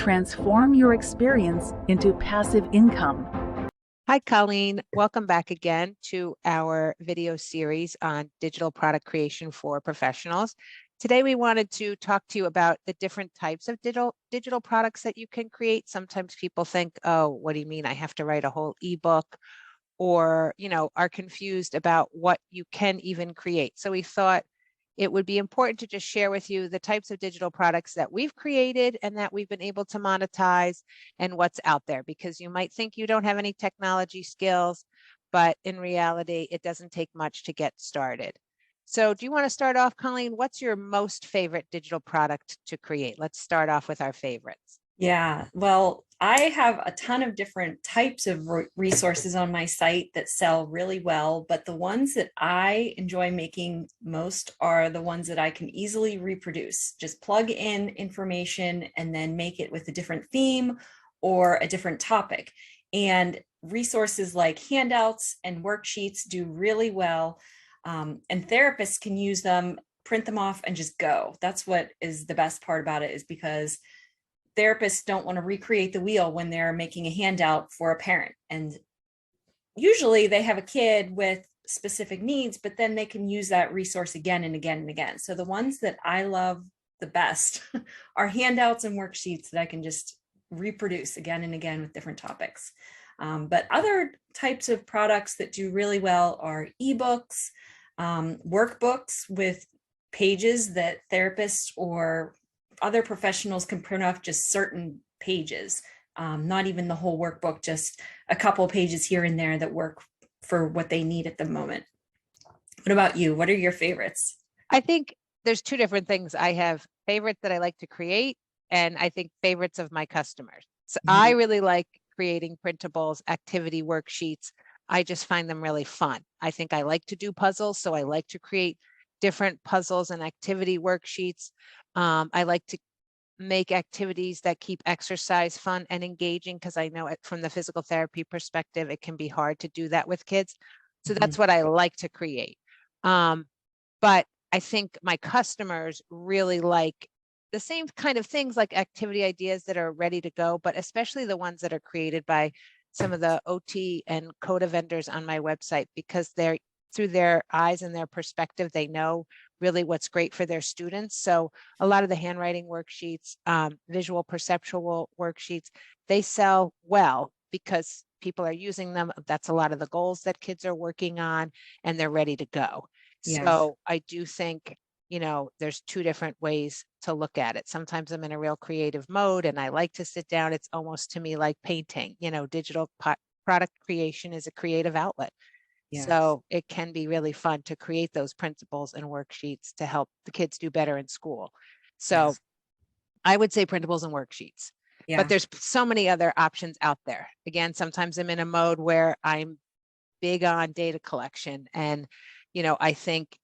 Transform your experience into passive income. Hi, Colleen. Welcome back again to our video series on digital product creation for professionals. Today, we wanted to talk to you about the different types of digital products that you can create. Sometimes people think, oh, what do you mean? I have to write a whole ebook, or, are confused about what you can even create. So we thought it would be important to just share with you the types of digital products that we've created and that we've been able to monetize and what's out there, because you might think you don't have any technology skills, but in reality, it doesn't take much to get started. So do you want to start off, Colleen? What's your most favorite digital product to create? Let's start off with our favorites. Yeah, well, I have a ton of different types of resources on my site that sell really well, but the ones that I enjoy making most are the ones that I can easily reproduce. Just plug in information and then make it with a different theme or a different topic. And resources like handouts and worksheets do really well, and therapists can use them, print them off, and just go. That's what is the best part about it, is because therapists don't want to recreate the wheel when they're making a handout for a parent. And usually they have a kid with specific needs, but then they can use that resource again and again and again. So the ones that I love the best are handouts and worksheets that I can just reproduce again and again with different topics. But other types of products that do really well are ebooks, workbooks with pages that therapists or other professionals can print off just certain pages, not even the whole workbook, just a couple pages here and there that work for what they need at the moment. What about you? What are your favorites? I think there's two different things. I have favorites that I like to create, and I think favorites of my customers. So I really like creating printables, activity worksheets. I just find them really fun. I think I like to do puzzles, so I like to create different puzzles and activity worksheets. I like to make activities that keep exercise fun and engaging, because I know from the physical therapy perspective, it can be hard to do that with kids. So that's what I like to create. But I think my customers really like the same kind of things, like activity ideas that are ready to go, but especially the ones that are created by some of the OT and CODA vendors on my website, because they're through their eyes and their perspective, they know really what's great for their students. So a lot of the handwriting worksheets, visual perceptual worksheets, they sell well because people are using them. That's a lot of the goals that kids are working on, and they're ready to go. Yes. So I do think, there's two different ways to look at it. Sometimes I'm in a real creative mode and I like to sit down. It's almost to me like painting. Digital product creation is a creative outlet. Yes. So it can be really fun to create those printables and worksheets to help the kids do better in school. So Yes. I would say printables and worksheets, but there's so many other options out there. Again, sometimes I'm in a mode where I'm big on data collection, and, I think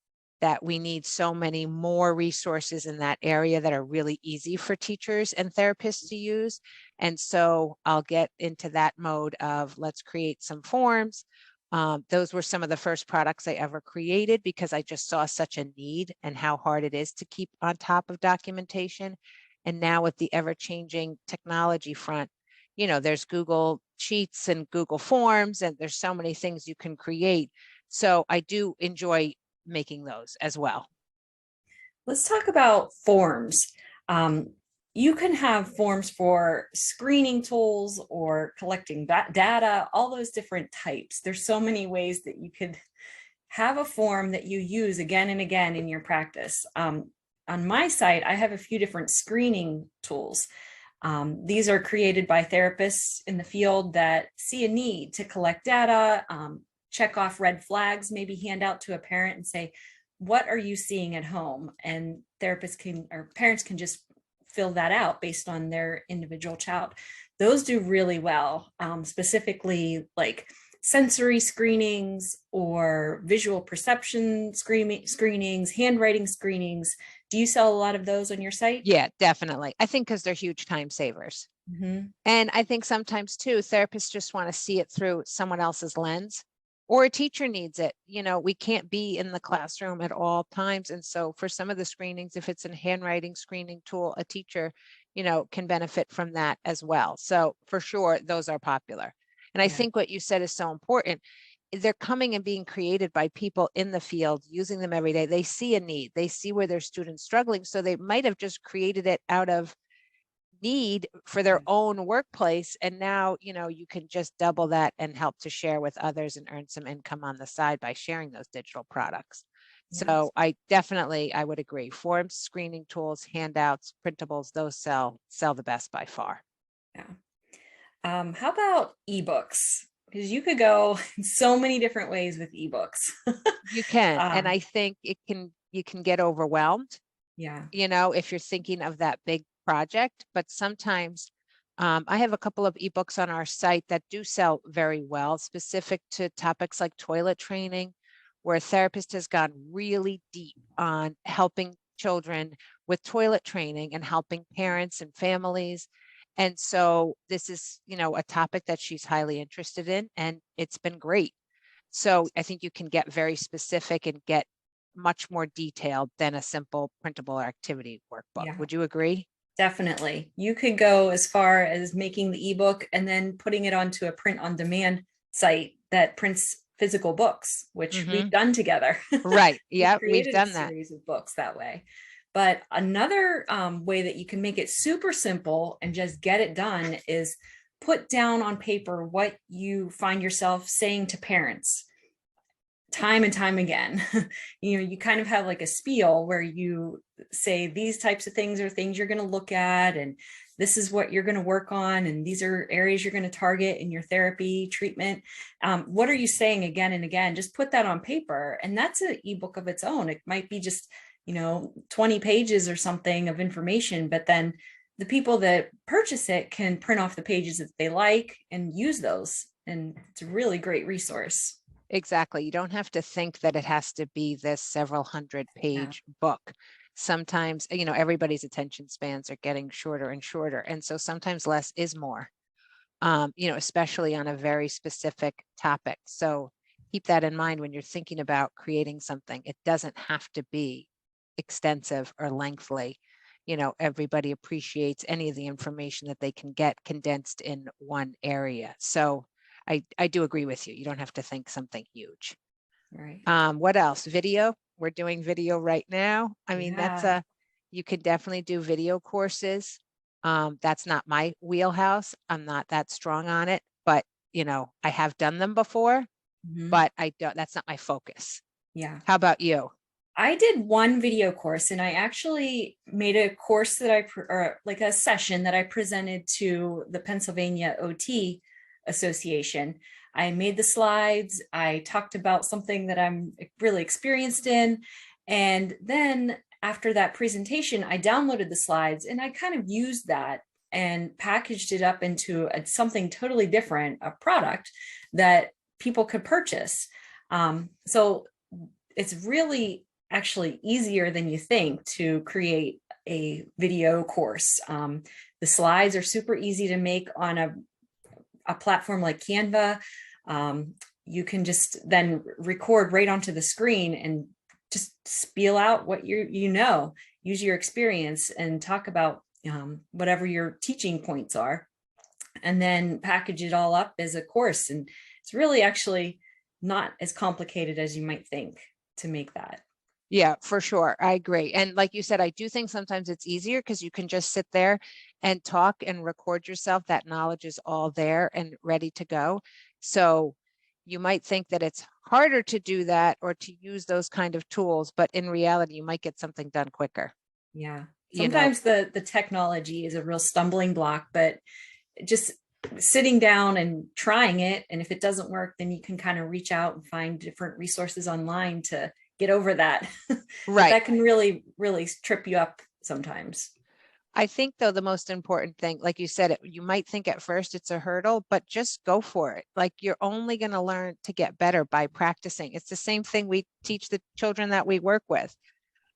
that we need so many more resources in that area that are really easy for teachers and therapists to use. And so I'll get into that mode of let's create some forms. Those were some of the first products I ever created, because I just saw such a need and how hard it is to keep on top of documentation. And now with the ever-changing technology front, there's Google Sheets and Google Forms, and there's so many things you can create. So I do enjoy making those as well. Let's talk about forms. You can have forms for screening tools or collecting data, all those different types. There's so many ways that you could have a form that you use again and again in your practice. On my site, I have a few different screening tools. These are created by therapists in the field that see a need to collect data, check off red flags, maybe hand out to a parent and say, what are you seeing at home? And therapists can, or parents can just fill that out based on their individual child. Those do really well, specifically like sensory screenings or visual perception screenings, handwriting screenings. Do you sell a lot of those on your site? Yeah, definitely. I think because they're huge time savers. And I think sometimes too, therapists just want to see it through someone else's lens, or a teacher needs it. We can't be in the classroom at all times. And so for some of the screenings, if it's a handwriting screening tool, a teacher, can benefit from that as well. So for sure, those are popular. And I think what you said is so important. They're coming and being created by people in the field, using them every day. They see a need, they see where their students struggling. So they might have just created it out of need for their own workplace. And now, you can just double that and help to share with others and earn some income on the side by sharing those digital products. Yes. So I would agree. Forms, screening tools, handouts, printables, those sell the best by far. Yeah. How about ebooks? Because you could go so many different ways with ebooks. You can, and I think you can get overwhelmed. Yeah. If you're thinking of that big project, but sometimes I have a couple of ebooks on our site that do sell very well, specific to topics like toilet training, where a therapist has gone really deep on helping children with toilet training and helping parents and families. And so this is, a topic that she's highly interested in, and it's been great. So I think you can get very specific and get much more detailed than a simple printable activity workbook. Yeah. Would you agree? Definitely. You could go as far as making the ebook and then putting it onto a print on demand site that prints physical books, which we've done together. Right. Yeah, we've done a that. series of books that way. But another way that you can make it super simple and just get it done is put down on paper what you find yourself saying to parents time and time again. You kind of have like a spiel where you say these types of things are things you're going to look at, and this is what you're going to work on, and these are areas you're going to target in your therapy treatment. What are you saying again and again? Just put that on paper, and that's an ebook of its own. It might be just 20 pages or something of information, but then the people that purchase it can print off the pages that they like and use those, and it's a really great resource. Exactly. You don't have to think that it has to be this several hundred page book. Sometimes, everybody's attention spans are getting shorter and shorter. And so sometimes less is more, especially on a very specific topic. So keep that in mind when you're thinking about creating something. It doesn't have to be extensive or lengthy. Everybody appreciates any of the information that they can get condensed in one area. So I do agree with you. You don't have to think something huge. Right. What else? Video. We're doing video right now. I mean, you could definitely do video courses. That's not my wheelhouse. I'm not that strong on it, but I have done them before, but that's not my focus. Yeah. How about you? I did one video course, and I actually made a course or like a session that I presented to the Pennsylvania OT Association. I made the slides. I talked about something that I'm really experienced in. And then after that presentation, I downloaded the slides and I kind of used that and packaged it up into something totally different, a product that people could purchase. So it's really actually easier than you think to create a video course. The slides are super easy to make on a platform like Canva. You can just then record right onto the screen and just spiel out what use your experience and talk about whatever your teaching points are, and then package it all up as a course. And it's really actually not as complicated as you might think to make that. Yeah, for sure. I agree. And like you said, I do think sometimes it's easier because you can just sit there and talk and record yourself. That knowledge is all there and ready to go. So you might think that it's harder to do that or to use those kind of tools, but in reality, you might get something done quicker. Yeah. Sometimes the technology is a real stumbling block, but just sitting down and trying it, and if it doesn't work, then you can kind of reach out and find different resources online to get over that. Right. That can really, really trip you up sometimes. I think though, the most important thing, like you said, you might think at first it's a hurdle, but just go for it. Like you're only going to learn to get better by practicing. It's the same thing we teach the children that we work with.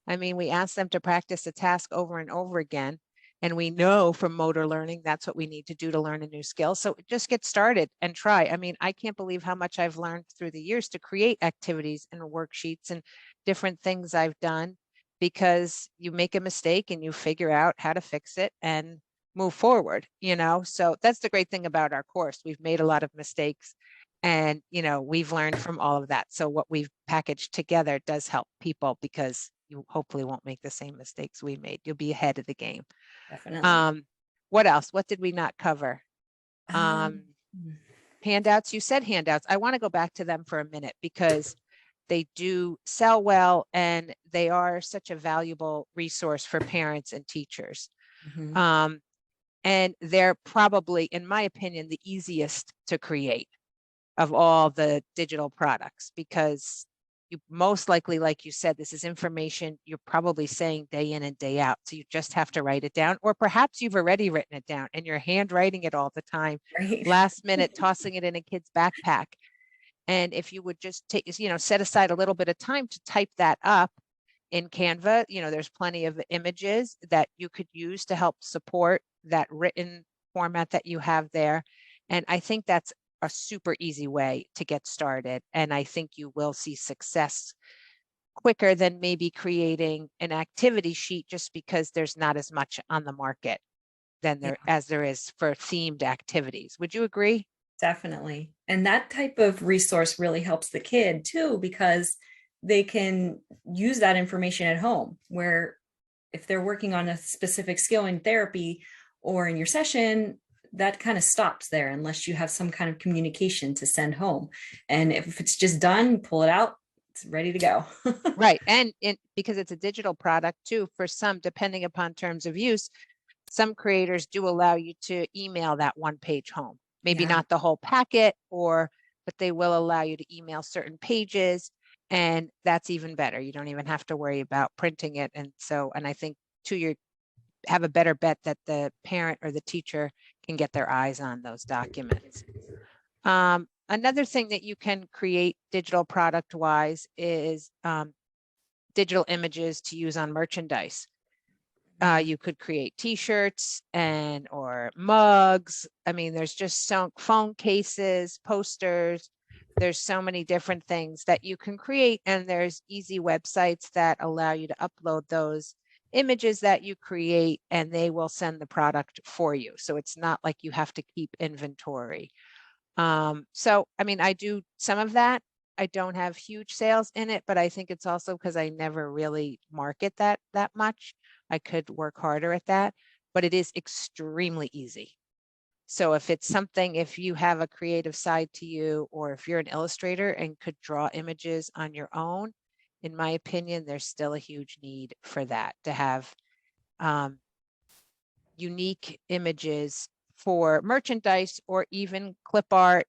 I mean, we ask them to practice a task over and over again. And we know from motor learning, that's what we need to do to learn a new skill. So just get started and try. I mean, I can't believe how much I've learned through the years to create activities and worksheets and different things I've done, because you make a mistake and you figure out how to fix it. And move forward, So that's the great thing about our course. We've made a lot of mistakes and, we've learned from all of that. So what we've packaged together does help people because you hopefully won't make the same mistakes we made. You'll be ahead of the game. Definitely. What else? What did we not cover? Handouts. You said handouts. I want to go back to them for a minute because they do sell well and they are such a valuable resource for parents and teachers. And they're probably, in my opinion, the easiest to create of all the digital products because you most likely, like you said, this is information you're probably saying day in and day out. So you just have to write it down, or perhaps you've already written it down and you're handwriting it all the time, Right. last minute, tossing it in a kid's backpack. And if you would just take, set aside a little bit of time to type that up in Canva, there's plenty of images that you could use to help support that written format that you have there. And I think that's a super easy way to get started. And I think you will see success quicker than maybe creating an activity sheet just because there's not as much on the market as there is for themed activities. Would you agree? Definitely. And that type of resource really helps the kid too, because they can use that information at home, where if they're working on a specific skill in therapy or in your session, that kind of stops there unless you have some kind of communication to send home. And if it's just done, pull it out, it's ready to go. Right. And because it's a digital product too, for some, depending upon terms of use, some creators do allow you to email that one page home. Maybe not the whole packet, but they will allow you to email certain pages. And that's even better. You don't even have to worry about printing it. And I think too, have a better bet that the parent or the teacher can get their eyes on those documents. Another thing that you can create digital product wise is digital images to use on merchandise. You could create t-shirts or mugs. I mean, there's just some phone cases, posters. There's so many different things that you can create, and there's easy websites that allow you to upload those images that you create, and they will send the product for you. So it's not like you have to keep inventory. So, I mean, I do some of that. I don't have huge sales in it, but I think it's also because I never really market that much. I could work harder at that, but it is extremely easy. So if you have a creative side to you, or if you're an illustrator and could draw images on your own, in my opinion, there's still a huge need for that, to have unique images for merchandise or even clip art.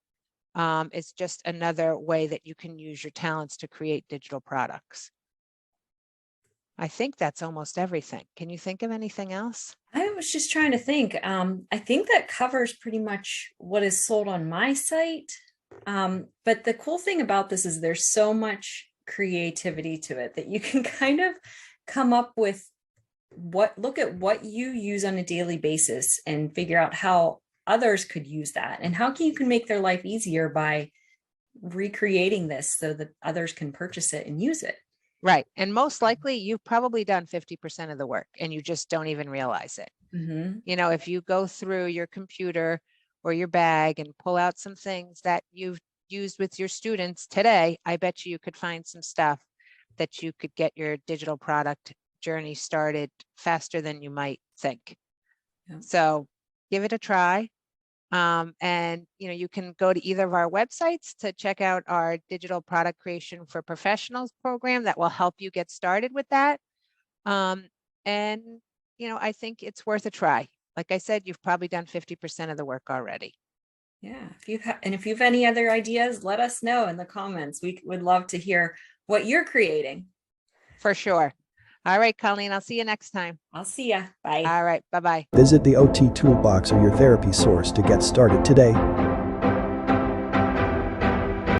It's just another way that you can use your talents to create digital products. I think that's almost everything. Can you think of anything else? I was just trying to think. I think that covers pretty much what is sold on my site. But the cool thing about this is there's so much creativity to it that you can kind of come up with look at what you use on a daily basis and figure out how others could use that, and how you can make their life easier by recreating this so that others can purchase it and use it. Right. And most likely you've probably done 50% of the work and you just don't even realize it. If you go through your computer or your bag and pull out some things that you've used with your students today, I bet you could find some stuff that you could get your digital product journey started faster than you might think. So give it a try. And you can go to either of our websites to check out our digital product creation for professionals program that will help you get started with that. And I think it's worth a try. Like I said, you've probably done 50% of the work already. Yeah. If you've any other ideas, let us know in the comments. We would love to hear what you're creating. For sure. All right, Colleen, I'll see you next time. I'll see ya. Bye. All right. Bye-bye. Visit the OT Toolbox or your therapy source to get started today.